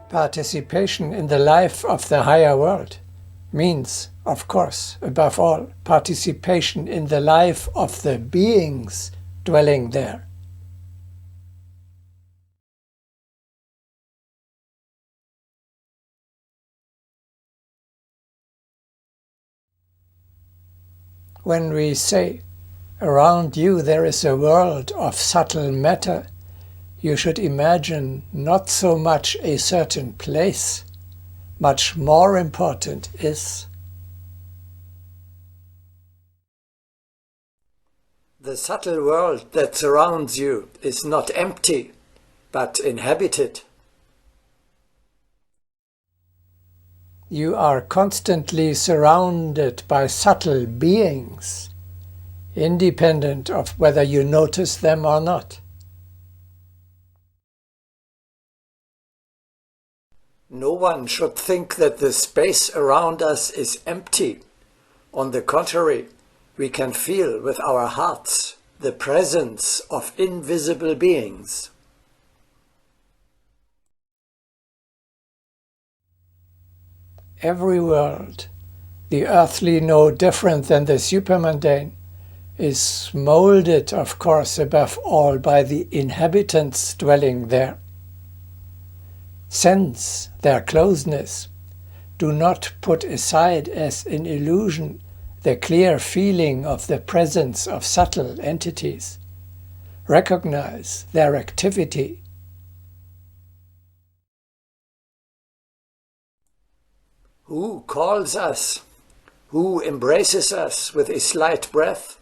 Participation in the life of the higher world means, of course, above all, participation in the life of the beings dwelling there. When we say, around you there is a world of subtle matter, you should imagine not so much a certain place. Much more important is the subtle world that surrounds you is not empty, but inhabited. You are constantly surrounded by subtle beings, independent of whether you notice them or not. No one should think that the space around us is empty. On the contrary, we can feel with our hearts the presence of invisible beings. Every world, the earthly no different than the supermundane, is molded, of course, above all by the inhabitants dwelling there. Sense their closeness. Do not put aside as an illusion the clear feeling of the presence of subtle entities. Recognize their activity. Who calls us? Who embraces us with a slight breath?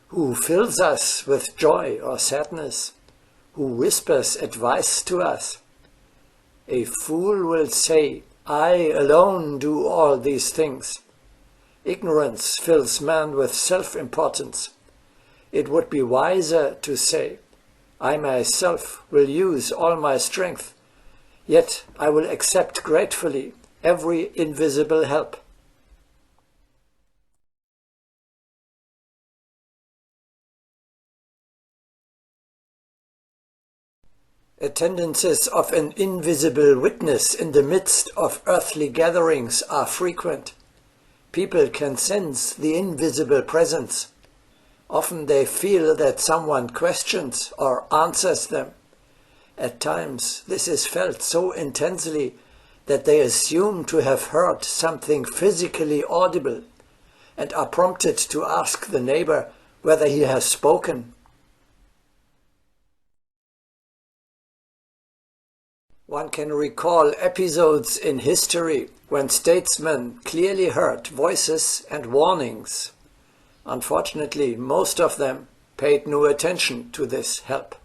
Who fills us with joy or sadness? Who whispers advice to us? A fool will say, I alone do all these things. Ignorance fills man with self-importance. It would be wiser to say, I myself will use all my strength, yet I will accept gratefully every invisible help. Attendances of an invisible witness in the midst of earthly gatherings are frequent. People can sense the invisible presence. Often they feel that someone questions or answers them. At times this is felt so intensely that they assume to have heard something physically audible and are prompted to ask the neighbor whether he has spoken. One can recall episodes in history when statesmen clearly heard voices and warnings. Unfortunately, most of them paid no attention to this help.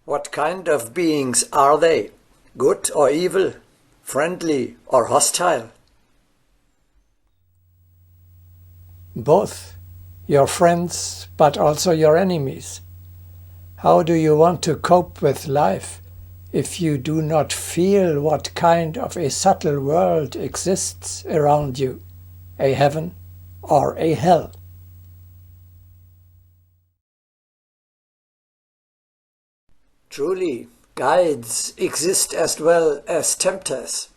What kind of beings are they? Good or evil? Friendly or hostile? Both. Your friends, but also your enemies. How do you want to cope with life if you do not feel what kind of a subtle world exists around you, a heaven or a hell? Truly, guides exist as well as tempters.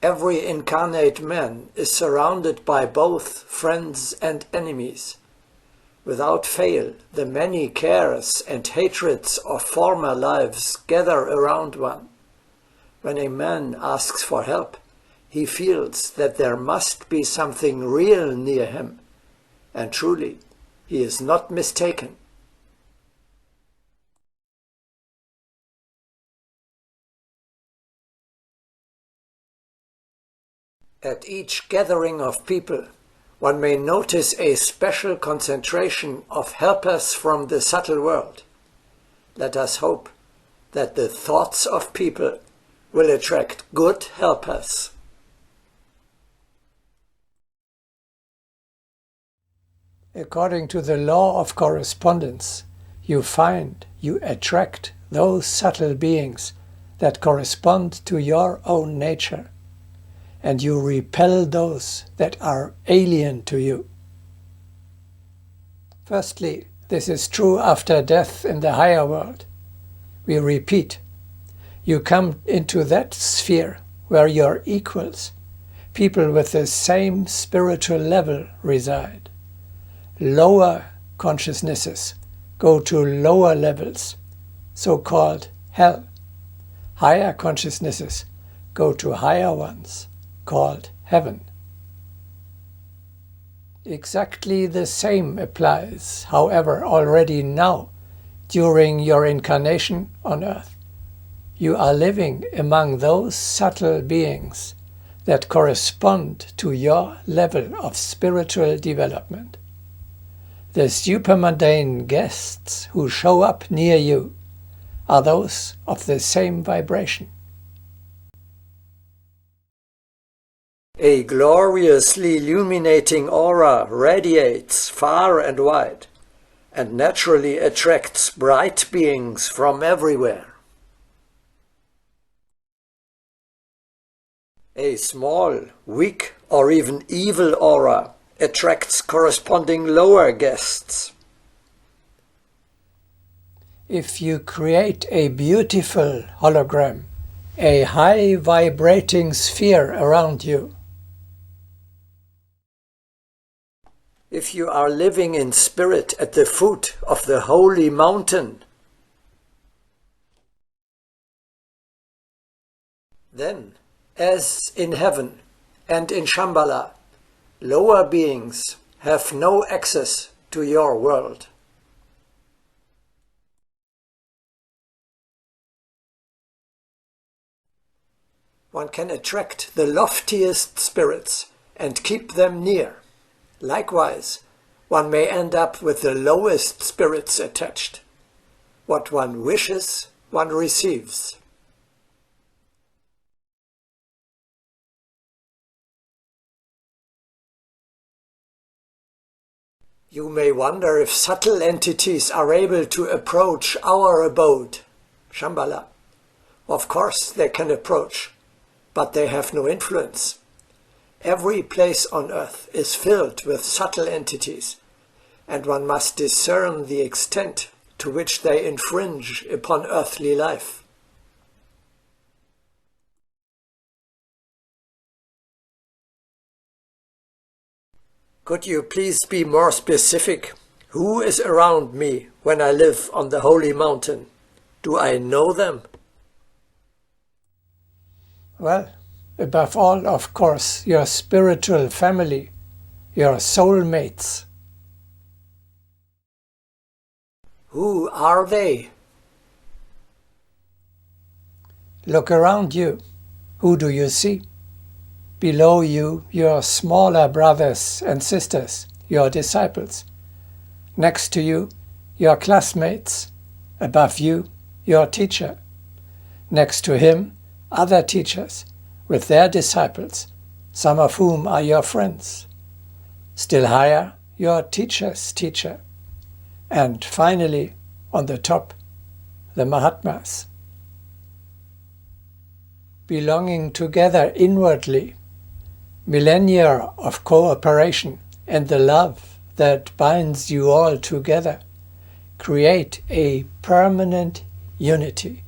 Every incarnate man is surrounded by both friends and enemies. Without fail, the many cares and hatreds of former lives gather around one. When a man asks for help, he feels that there must be something real near him, and truly, he is not mistaken. At each gathering of people, one may notice a special concentration of helpers from the subtle world. Let us hope that the thoughts of people will attract good helpers. According to the law of correspondence, you attract those subtle beings that correspond to your own nature, and you repel those that are alien to you. Firstly, This is true after death in the higher world. We repeat, you come into that sphere where your equals, people with the same spiritual level, reside. Lower consciousnesses go to lower levels, so-called hell. Higher consciousnesses go to higher ones, called heaven. Exactly the same applies, however, already now, during your incarnation on earth. You are living among those subtle beings that correspond to your level of spiritual development. The supermundane guests who show up near you are those of the same vibration. A gloriously illuminating aura radiates far and wide and naturally attracts bright beings from everywhere. A small, weak, or even evil aura attracts corresponding lower guests. If you create a beautiful hologram, a high vibrating sphere around you, if you are living in spirit at the foot of the holy mountain, then, as in heaven and in Shambhala, lower beings have no access to your world. One can attract the loftiest spirits and keep them near. Likewise, one may end up with the lowest spirits attached. What one wishes, one receives. You may wonder if subtle entities are able to approach our abode, Shambhala. Of course they can approach, but they have no influence. Every place on earth is filled with subtle entities, and one must discern the extent to which they infringe upon earthly life. Could you please be more specific? Who is around me when I live on the holy mountain? Do I know them? Well, above all, of course, your spiritual family, your soulmates. Who are they? Look around you. Who do you see? Below you, your smaller brothers and sisters, your disciples. Next to you, your classmates. Above you, your teacher. Next to him, other teachers with their disciples, some of whom are your friends. Still higher, your teacher's teacher. And finally, on the top, the Mahatmas. Belonging together inwardly, millennia of cooperation and the love that binds you all together create a permanent unity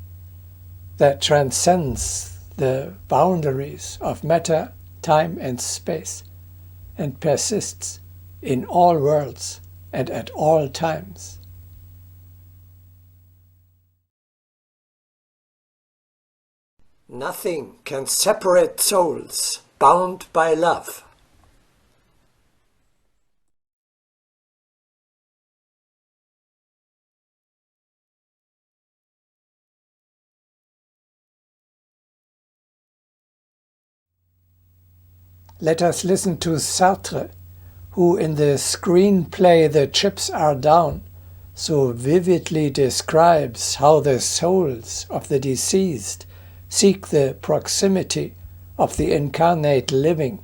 that transcends the boundaries of matter, time and space and persists in all worlds and at all times. Nothing can separate souls bound by love. Let us listen to Sartre, who in the screenplay The Chips Are Down so vividly describes how the souls of the deceased seek the proximity of the incarnate living.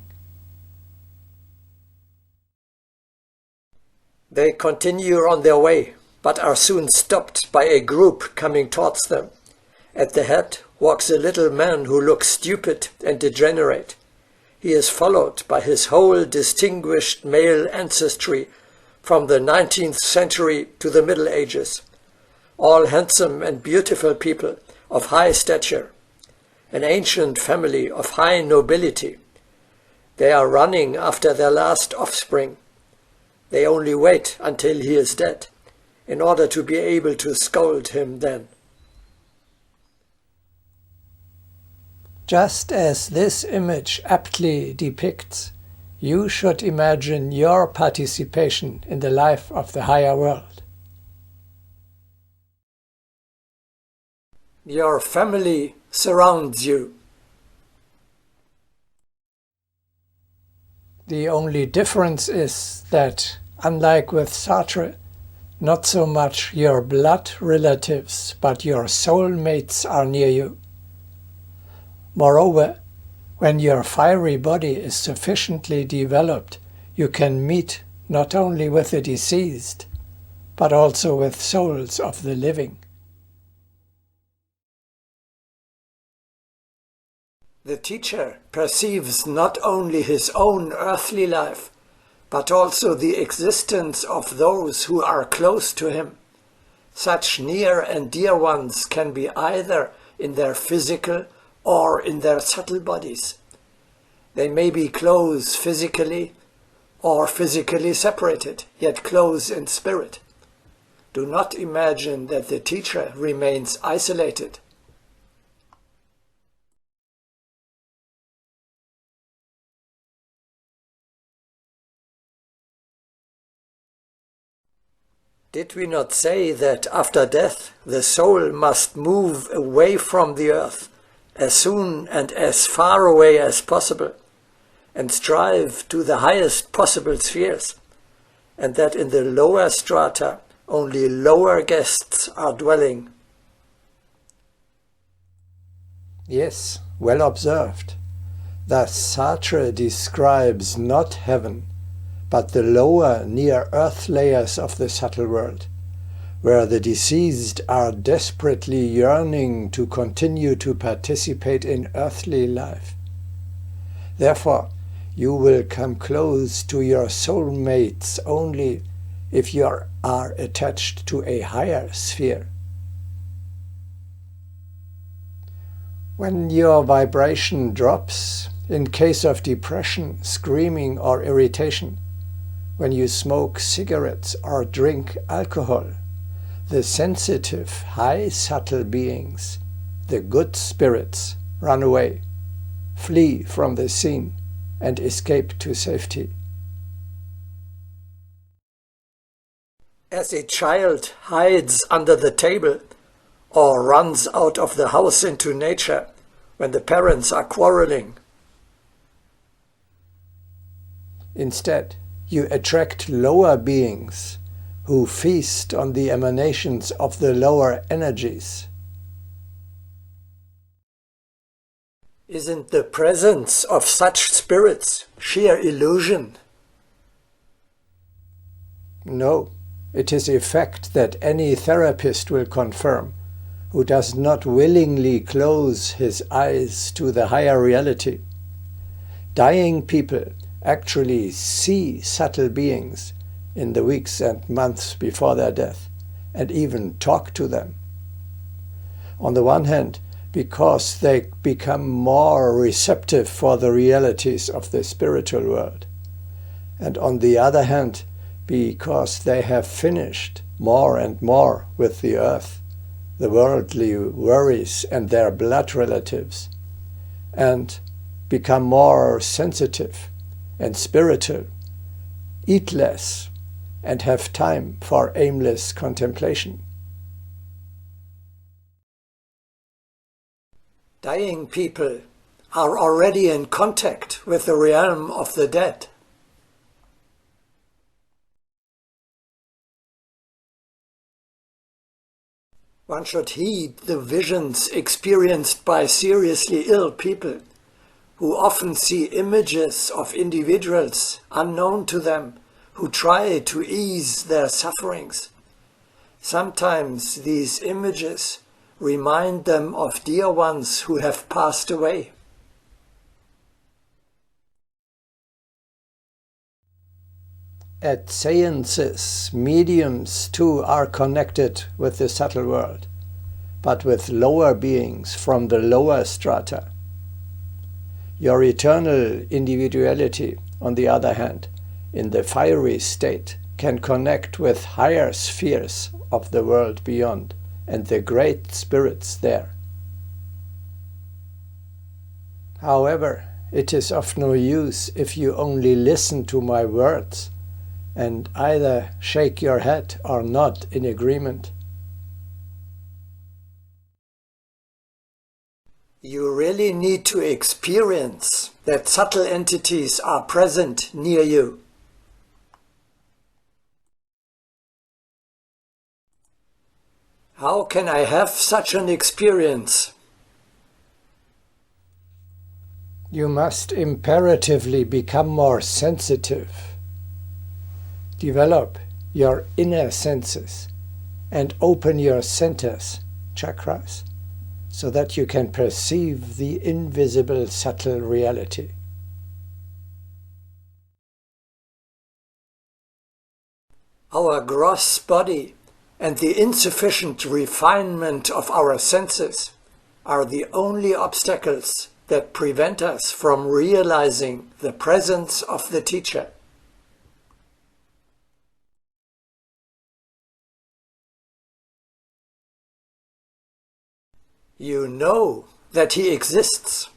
They continue on their way, but are soon stopped by a group coming towards them. At the head walks a little man who looks stupid and degenerate. He is followed by his whole distinguished male ancestry, from the 19th century to the Middle Ages, all handsome and beautiful people of high stature, an ancient family of high nobility. They are running after their last offspring. They only wait until he is dead, in order to be able to scold him then. Just as this image aptly depicts, you should imagine your participation in the life of the higher world. Your family surrounds you. The only difference is that, unlike with Sartre, not so much your blood relatives, but your soulmates are near you. Moreover, when your fiery body is sufficiently developed, you can meet not only with the deceased, but also with souls of the living. The teacher perceives not only his own earthly life, but also the existence of those who are close to him. Such near and dear ones can be either in their physical or in their subtle bodies. They may be close physically or physically separated, yet close in spirit. Do not imagine that the teacher remains isolated. Did we not say that after death the soul must move away from the earth as soon and as far away as possible, and strive to the highest possible spheres, and that in the lower strata only lower guests are dwelling? Yes, well observed. Thus Sartre describes not heaven, but the lower near-earth layers of the subtle world, where the deceased are desperately yearning to continue to participate in earthly life. Therefore, you will come close to your soulmates only if you are attached to a higher sphere. When your vibration drops, in case of depression, screaming, or irritation, when you smoke cigarettes or drink alcohol, the sensitive, high subtle beings, the good spirits, run away, flee from the scene, and escape to safety. As a child hides under the table or runs out of the house into nature when the parents are quarreling. Instead, you attract lower beings who feast on the emanations of the lower energies. Isn't the presence of such spirits sheer illusion? No, it is a fact that any therapist will confirm, who does not willingly close his eyes to the higher reality. Dying people actually see subtle beings in the weeks and months before their death, and even talk to them. On the one hand, because they become more receptive for the realities of the spiritual world, and on the other hand, because they have finished more and more with the earth, the worldly worries and their blood relatives, and become more sensitive and spiritual, eat less, and have time for aimless contemplation. Dying people are already in contact with the realm of the dead. One should heed the visions experienced by seriously ill people, who often see images of individuals unknown to them, who try to ease their sufferings. Sometimes these images remind them of dear ones who have passed away. At seances, mediums too are connected with the subtle world, but with lower beings from the lower strata. Your eternal individuality, on the other hand, in the fiery state, can connect with higher spheres of the world beyond and the great spirits there. However, it is of no use if you only listen to my words and either shake your head or nod in agreement. You really need to experience that subtle entities are present near you. How can I have such an experience? You must imperatively become more sensitive. Develop your inner senses and open your centers, chakras, so that you can perceive the invisible subtle reality. Our gross body and the insufficient refinement of our senses are the only obstacles that prevent us from realizing the presence of the teacher. You know that he exists.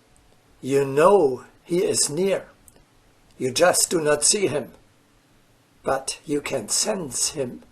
You know he is near. You just do not see him, but you can sense him.